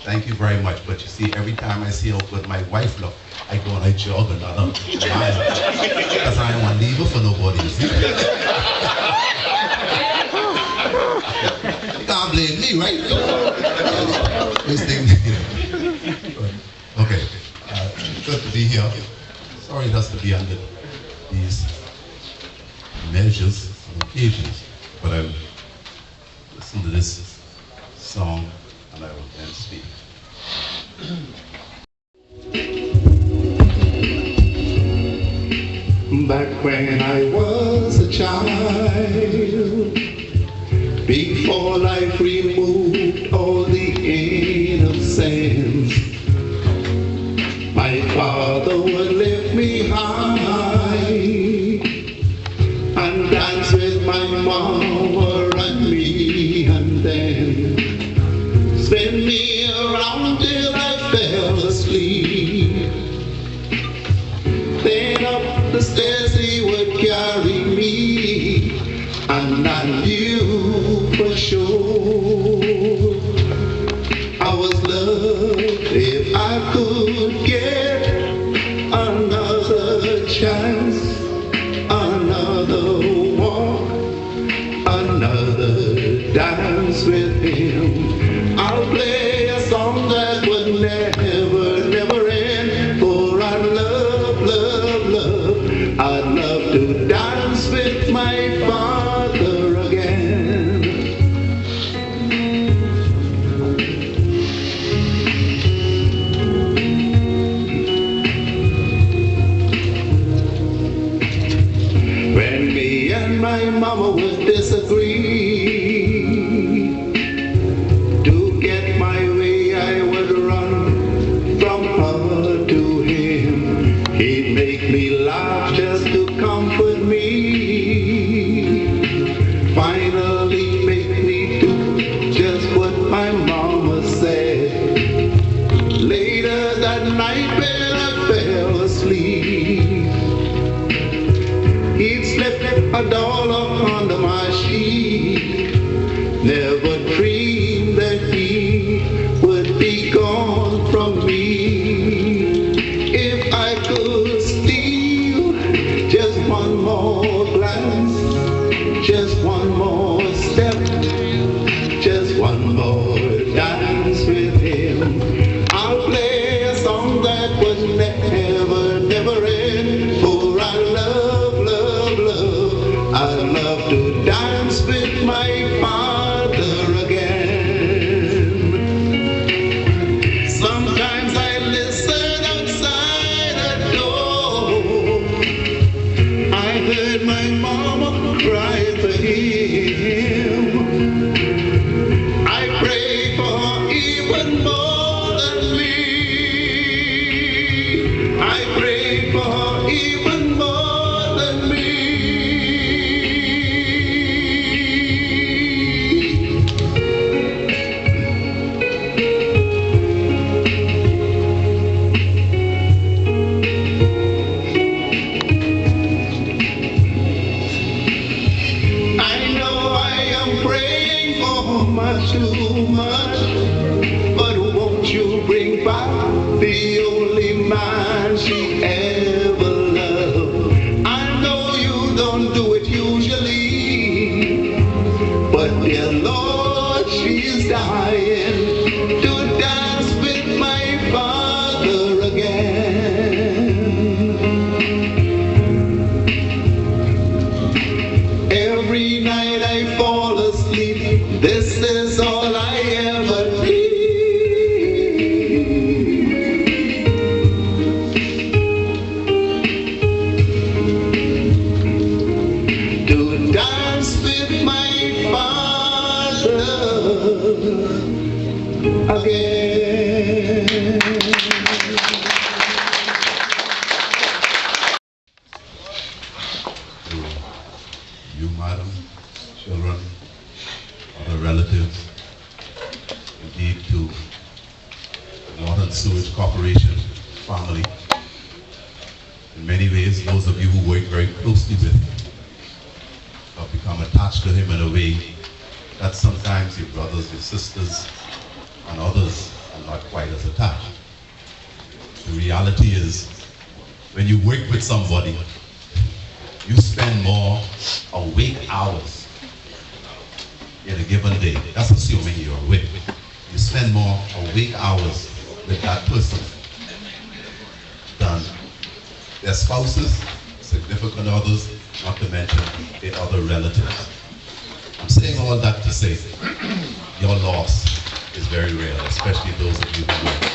Thank you very much. But you see, every time I see how good my wife look, I go and I jog another mile. Because I don't want to leave her for nobody, you see. You can't blame me, right? Okay, good to be here. Sorry just to be under these measures and occasions, but I'll listen to this song and I will then speak. Back when I was a child, before life removed all the innocence, my father would lift me high and dance with my mama and me, and then spin me around till I fell asleep. Then up the stairs he would carry me, and I knew for sure I was loved if I could get another chance, another walk, another dance with him. I'll play a song that would never, never end, for I love, love, love. I'd love to dance with my father again. When me and my mama would disagree, to get my way I would run from her to him. He'd make me laugh just to comfort me, finally make me do just what my mama said. Later that night when I fell asleep, he'd slip a dollar under my sheet. Never dreamed that he would be gone from me. If I could steal just one more glance, just one more step, just one more dance with him, I'll play a song that would never, never end, for I love, love, love. I love to dance with my father again. Sometimes I listen outside the door. I heard my mama cry for him. I pray for her even more than me. I pray for her even more than me. I know I am praying for much too much, but won't you bring back the only man she ever loved? I know you don't do it usually, but dear Lord, she's dying to dance with my father again. Every night I fall asleep, this is all I ever need. To dance with my father again. You, madam, children, other relatives, indeed to the Water and Sewage Corporation family. In many ways, those of you who work very closely with him have become attached to him in a way that sometimes your brothers, your sisters, and others not quite as attached. The reality is, when you work with somebody, you spend more awake hours in a given day. That's assuming you're awake. You spend more awake hours with that person than their spouses, significant others, not to mention the other relatives. I'm saying all that to say your loss is very real, especially those of you who were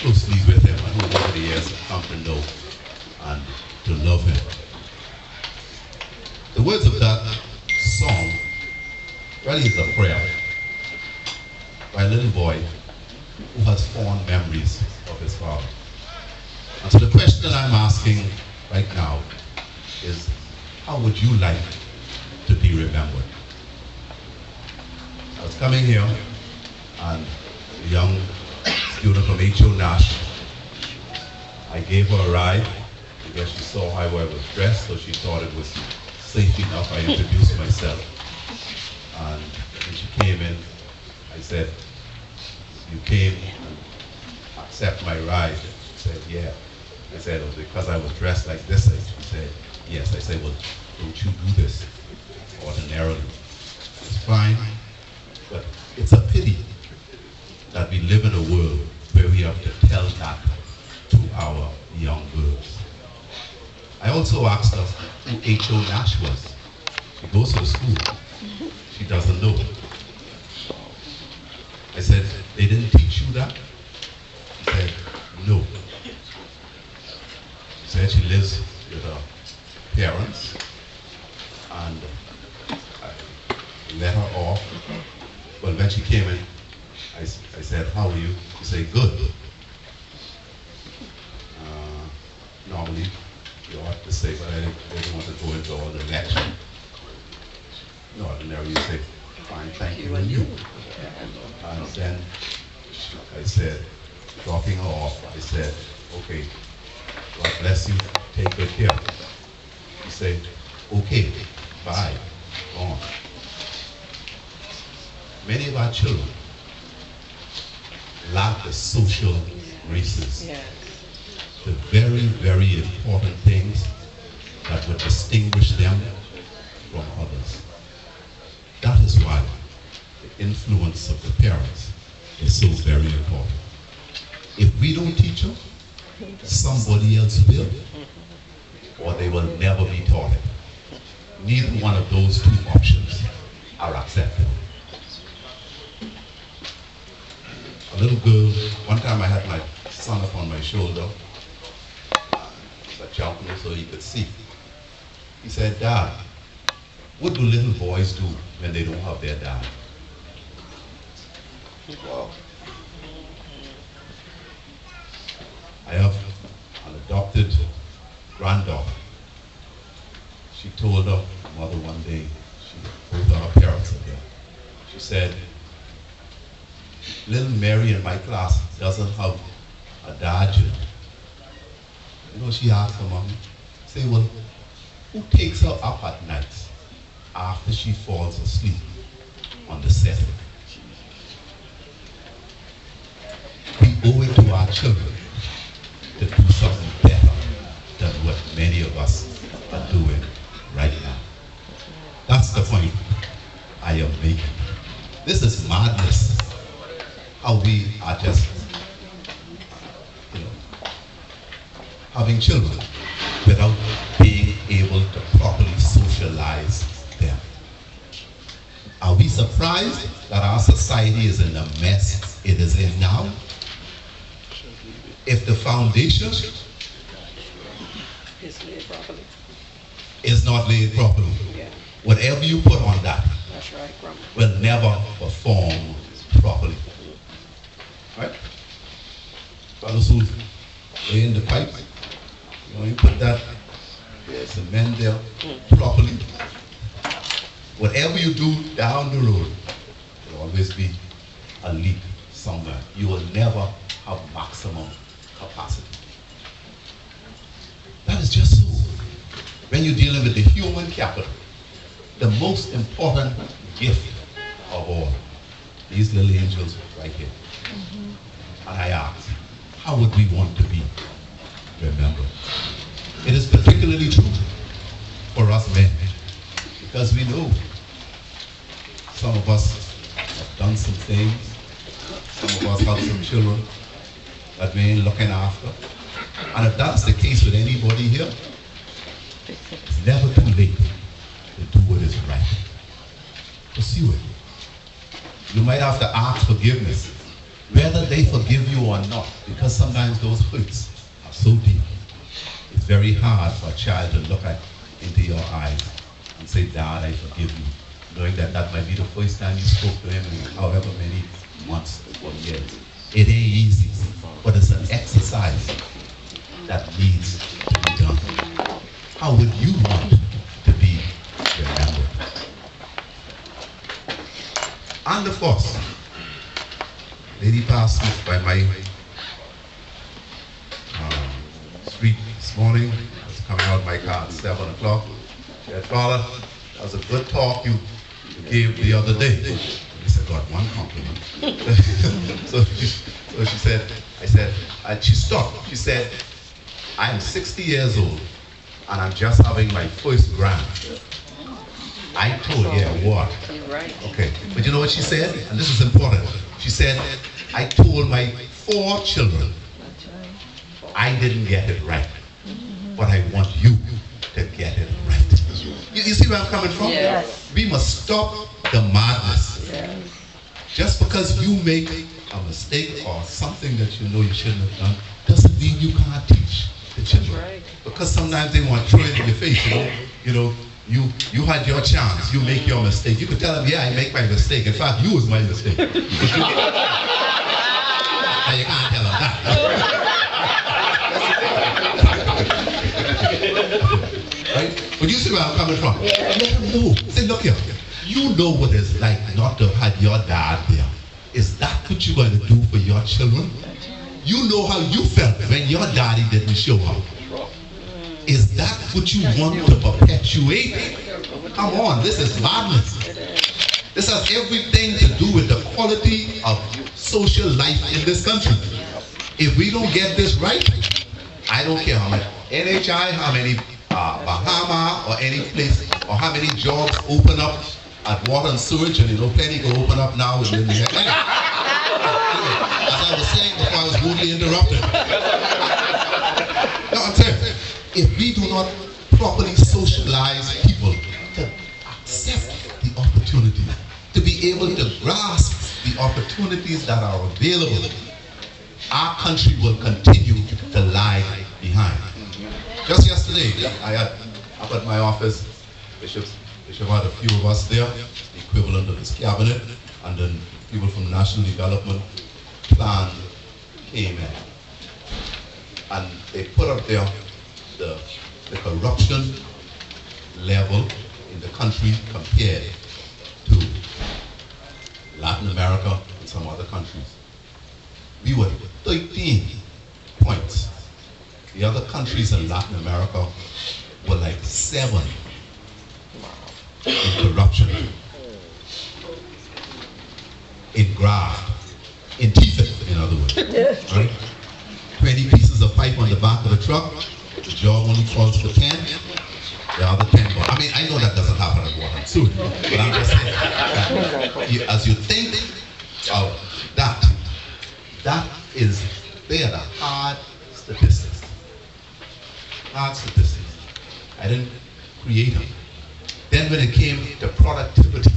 closely with him and who over the years have come to know and to love him. The words of that song really is a prayer by a little boy who has fond memories of his father. And so the question I'm asking right now is, how would you like to be remembered? I was coming here and a young student from H.O. Nash, I gave her a ride. I guess she saw how I was dressed, so she thought it was safe enough. I introduced myself. And when she came in, I said, "You came and accept my ride?" She said, "Yeah." I said, "Oh, because I was dressed like this?" She said, "Yes." I said, "Well, don't you do this ordinarily?" It's fine, but it's a pity that we live in a world where we have to tell that to our young girls. I also asked her who H.O. Nash was. She goes to the school. She doesn't know. I said, "They didn't teach you that?" She said, "No." She said she lives with her parents, and I let her off. But when she came in, I said, "How are you?" She said, "Good." Normally, you ought to say, but I didn't want to go into all the lecture. No, ordinarily you say, "Fine, thank you, and you?" And then I said, dropping her off, I said, "Okay, God bless you, take good care." She said, "Okay, bye, gone." Many of our children lack the social graces, the very, very important things that would distinguish them from others. That is why the influence of the parents is so very important. If we don't teach them, somebody else will, or they will never be taught it. Neither one of those two options are acceptable. A little girl, one time I had my son up on my shoulder, I jumped him so he could see. He said, "Dad, what do little boys do when they don't have their dad?" Wow. I have an adopted granddaughter. She told her mother one day, both of her parents are there. She said, "Little Mary in my class doesn't have a dad." You know, she asked her mommy, say, "Well, who takes her up at night after she falls asleep on the settle?" We owe it to our children to do something better than what many of us are doing right now. That's the point I am making. This is madness, how we are just, having children without being able to properly socialize them. Are we surprised that our society is in the mess it is in now? If the foundation is not laid properly, whatever you put on that will never perform properly. Right? Fellows who lay in the pipes, you put that cement there properly. Whatever you do down the road, there'll always be a leak somewhere. You will never have maximum capacity. That is just so. When you're dealing with the human capital, the most important gift of all, these little angels right here. And I ask, how would we want to be remembered? It is particularly true for us men, because we know some of us have done some things, some of us have some children that we ain't looking after. And if that's the case with anybody here, it's never too late to do what is right. Pursue it. You might have to ask forgiveness, whether they forgive you or not, because sometimes those hurts are so deep. It's very hard for a child to look into your eyes and say, Dad, I forgive you, knowing that that might be the first time you spoke to him in however many months or years. It ain't easy, but it's an exercise that needs to be done. How would you want to be remembered? And of course, lady passed by my street this morning. I was coming out of my car at 7 o'clock. She said, Father, that was a good talk you gave the other day. I said, got one compliment. so she said, she stopped. She said, I'm 60 years old and I'm just having my first grand. I told her, yeah, what? You're right. Okay, but you know what she said? And this is important. She said, I told my 4 children, I didn't get it right, but I want you to get it right. You see where I'm coming from? Yes. We must stop the madness. Yes. Just because you make a mistake or something that you know you shouldn't have done, doesn't mean you can't teach the children. Right. Because sometimes they want to throw it in your face, you had your chance, you make your mistake. You could tell them, yeah, I make my mistake. In fact, you was my mistake. Now you can't tell them that. Right? But you see where I'm coming from? Yeah. Let them know. Say, look here, you know what it's like not to have had your dad there. Is that what you're going to do for your children? You know how you felt when your daddy didn't show up. Is that what you want to perpetuate? Come on, this is madness. This has everything to do with the quality of social life in this country. If we don't get this right, I don't care how many NHI, how many Bahamas or any place, or how many jobs open up at water and sewage, and plenty go open up now. And then as I was saying before, I was rudely interrupted. No, I'm saying, if we do not properly socialize people to accept the opportunity, to be able to grasp the opportunities that are available, our country will continue to lag behind. Just yesterday, I had up at my office, Bishop had a few of us there, the equivalent of his cabinet, and then people from National Development Plan came in. And they put up there the corruption level in the country compared to Latin America and some other countries. We were 13 points. The other countries in Latin America were like 7 in corruption, in graft, in teeth, in other words. Right? 20 pieces of pipe on the back of the truck, the job only calls for 10, the other 10 go. I mean, I know that doesn't happen at water and sewage, but I'm just saying that as you think of that is, they are the hard statistics. Hard statistics. I didn't create them. Then when it came to productivity,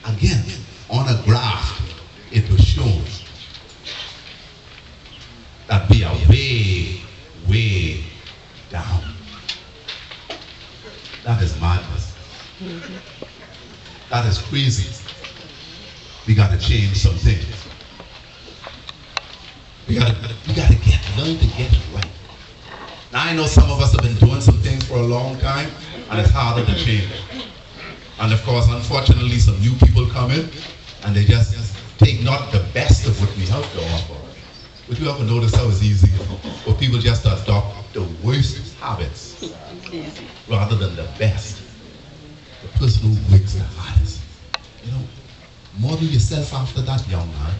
again, on a graph, it was shown that we are way, way down. That is madness. That is crazy. We got to change some things. We got to learn to get it right. Now I know some of us have been doing some things for a long time, and it's harder to change. And of course, unfortunately, some new people come in, and they just take not the best of what we have to offer. But you ever notice how it's easy for people just to adopt the worst habits rather than the best? The person who works the hardest. Model yourself after that, young man,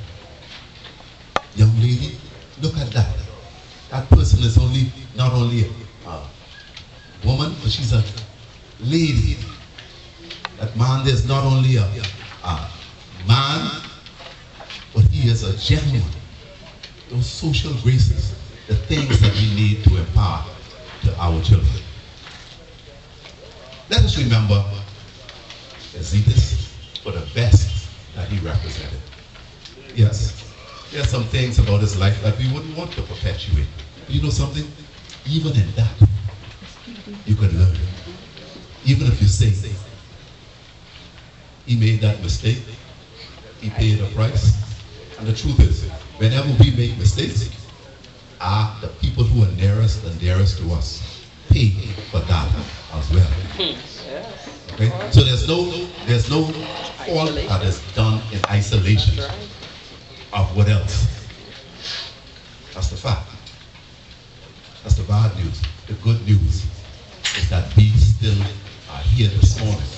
young lady. lady, look at that. That person is not only a woman, but she's a lady. That man is not only a man, but he is a gentleman. Those social graces, the things that we need to impart to our children. Let us remember Ezzetis for the best that he represented. Yes, there are some things about his life that we wouldn't want to perpetuate. You know something? Even in that, you can learn. Even if you say, he made that mistake, he paid a price. And the truth is, whenever we make mistakes, the people who are nearest and dearest to us pay for that as well. Okay? So there's no fault that is done in isolation of what else. That's the fact. That's the bad news. The good news is that we still are here this morning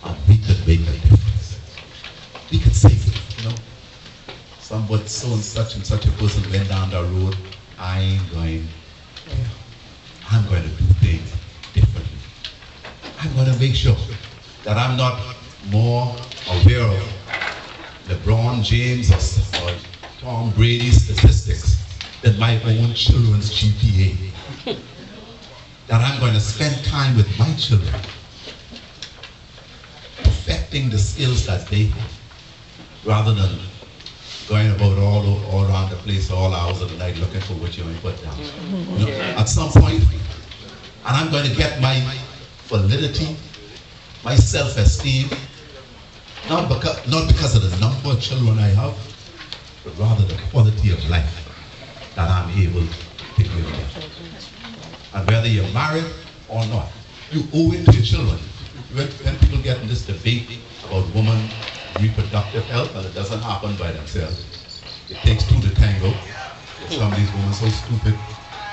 and we can make a difference. We can say, you know, somebody so and such a person went down the road, I'm going to do things differently. I'm going to make sure that I'm not more aware of LeBron James or Tom Brady's statistics than my own children's GPA. That I'm going to spend time with my children, perfecting the skills that they have, rather than going about all around the place all hours of the night looking for what you ain't put down. You know, at some point, and I'm going to get my validity, my self-esteem, not because of the number of children I have, but rather the quality of life that I'm able to give them. And whether you're married or not, you owe it to your children. When people get in this debate about women reproductive health, and it doesn't happen by themselves. It takes two to tango. Some of these women so stupid,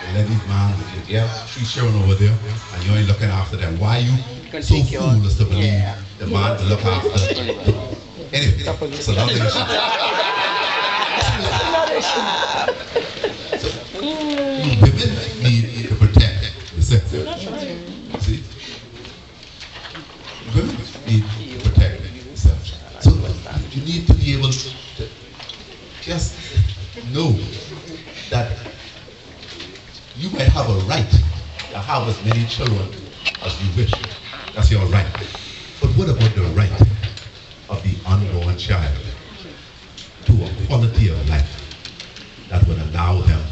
they let these man with your girl, 3 children over there, and you ain't looking after them. Why are you so foolish to believe the man to look after them? Anyway, it's another issue. So, women need to protect themselves. See? Women need to protect themselves. So you need to be able to just know that you might have a right to have as many children as you wish. That's your right. But what about the right of the unborn child to a quality of life that would allow them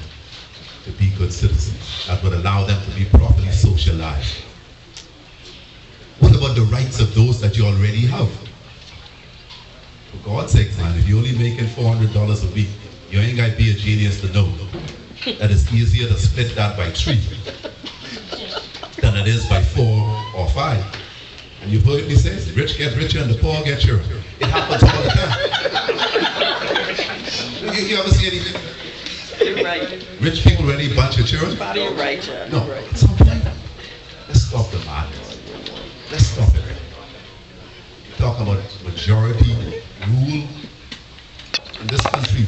to be good citizens, that would allow them to be properly socialized? What about the rights of those that you already have? For God's sake, man, if you're only making $400 a week, you ain't got to be a genius to know that it's easier to split that by 3 than it is by 4 or 5. And you've heard me say, the rich get richer and the poor get richer. It happens all the time. You ever see anything? You're right. Rich people with any bunch of children? You're right, John. No, at some point, let's stop the madness. Let's stop it. Talk about majority rule in this country.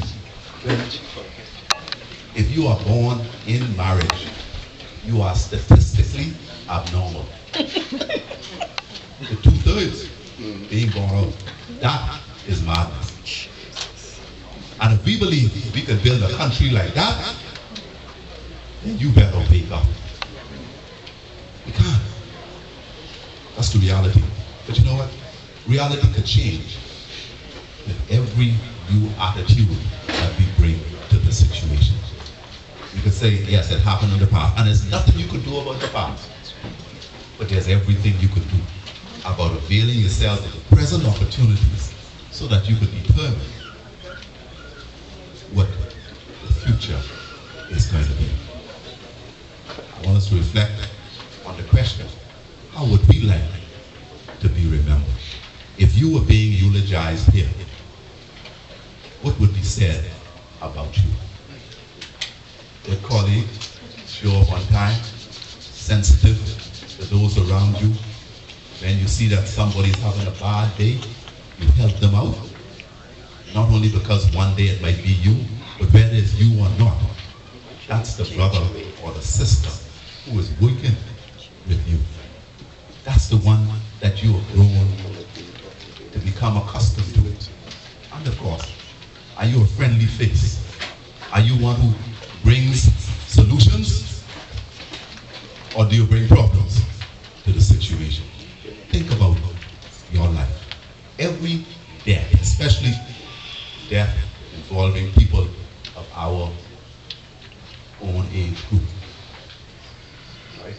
If you are born in marriage, you are statistically abnormal. The 2/3 being born out, that is madness. And if we believe we can build a country like that, then you better wake up. We can't. That's the reality. But you know what? Reality could change with every new attitude that we bring to the situation. You could say, yes, it happened in the past, and there's nothing you could do about the past. But there's everything you could do about availing yourself of the present opportunities so that you could determine what the future is going to be. I want us to reflect on the question, how would we like to be remembered? If you were being eulogized here, what would be said about you? Good colleague, show up on time, sensitive to those around you. When you see that somebody's having a bad day, you help them out. Not only because one day it might be you, But whether it's you or not, that's the brother or the sister who is working with you. That's the one that you have grown to become accustomed to it. And of course, are you a friendly face? Are you one who brings solutions? Or do you bring problems to the situation? Think about your life. Every death, especially death involving people of our own age group. Right?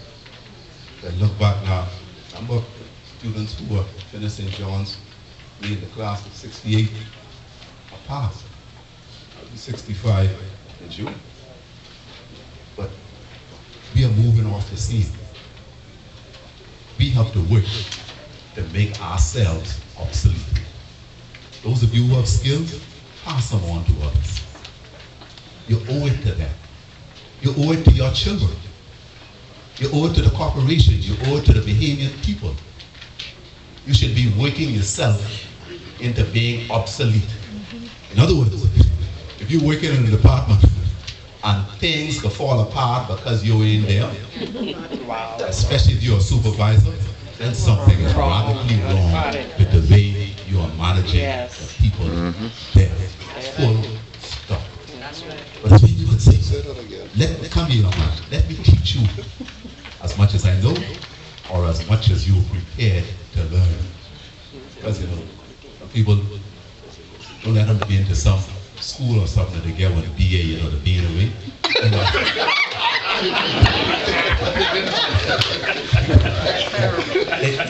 I look back now, number of students who were finished St. John's, me in the class of 68, are passed. I'll be 65 in June. But we are moving off the scene. We have to work to make ourselves obsolete. Those of you who have skills, pass them on to others. You owe it to them. You owe it to your children. You owe it to the corporations. You owe it to the Bahamian people. You should be working yourself into being obsolete. In other words, if you're working in a department and things can fall apart because you're in there, especially if you're a supervisor, then something is radically wrong with the way you are managing the people there. Full stop. But as you can say, let me come here, man. Let me teach you as much as I know, or as much as you're prepared to learn. Because you know, some people don't let them be into some school or something that they get with a BA, you know, the being away.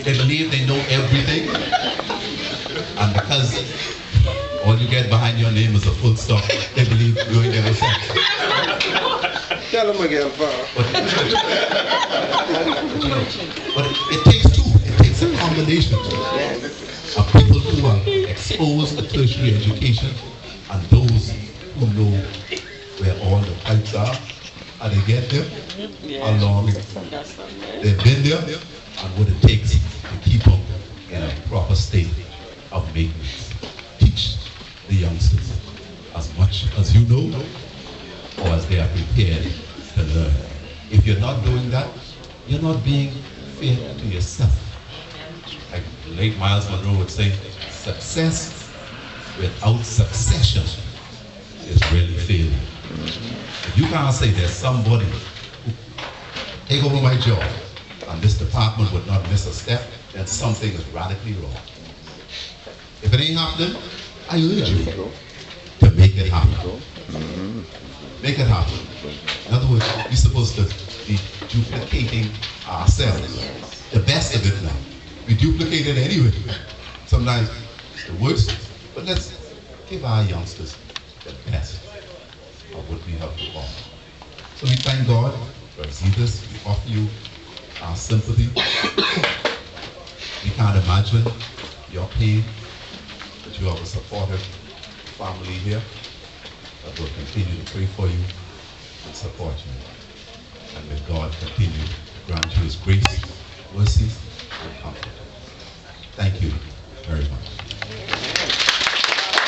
They believe they know everything, and because all you get behind your name is a full stop, they believe you ain't never said. Tell them again, Father. But it takes two. It takes a combination of people who are exposed to tertiary education and those who know where all the pipes are, how they get there, how long they've been there, and what it takes to keep them in a proper state of maintenance. Teach the youngsters as much as you know, or as they are prepared to learn. If you're not doing that, you're not being fair to yourself. Like the late Miles Monroe would say, success without succession is really failure. If you can't say there's somebody who take over my job and this department would not miss a step, then something is radically wrong. If it ain't happening, I urge you to make it happen. Make it happen. In other words, we're supposed to be duplicating ourselves. The best of it now. We duplicate it anyway. Sometimes it's the worst, but let's give our youngsters the best of what we have to offer. So we thank God for Ezzetis. We offer you our sympathy. We can't imagine your pain, but you have a supportive family here that will continue to pray for you and support you. And may God continue to grant you His grace, mercy, and comfort. Thank you very much.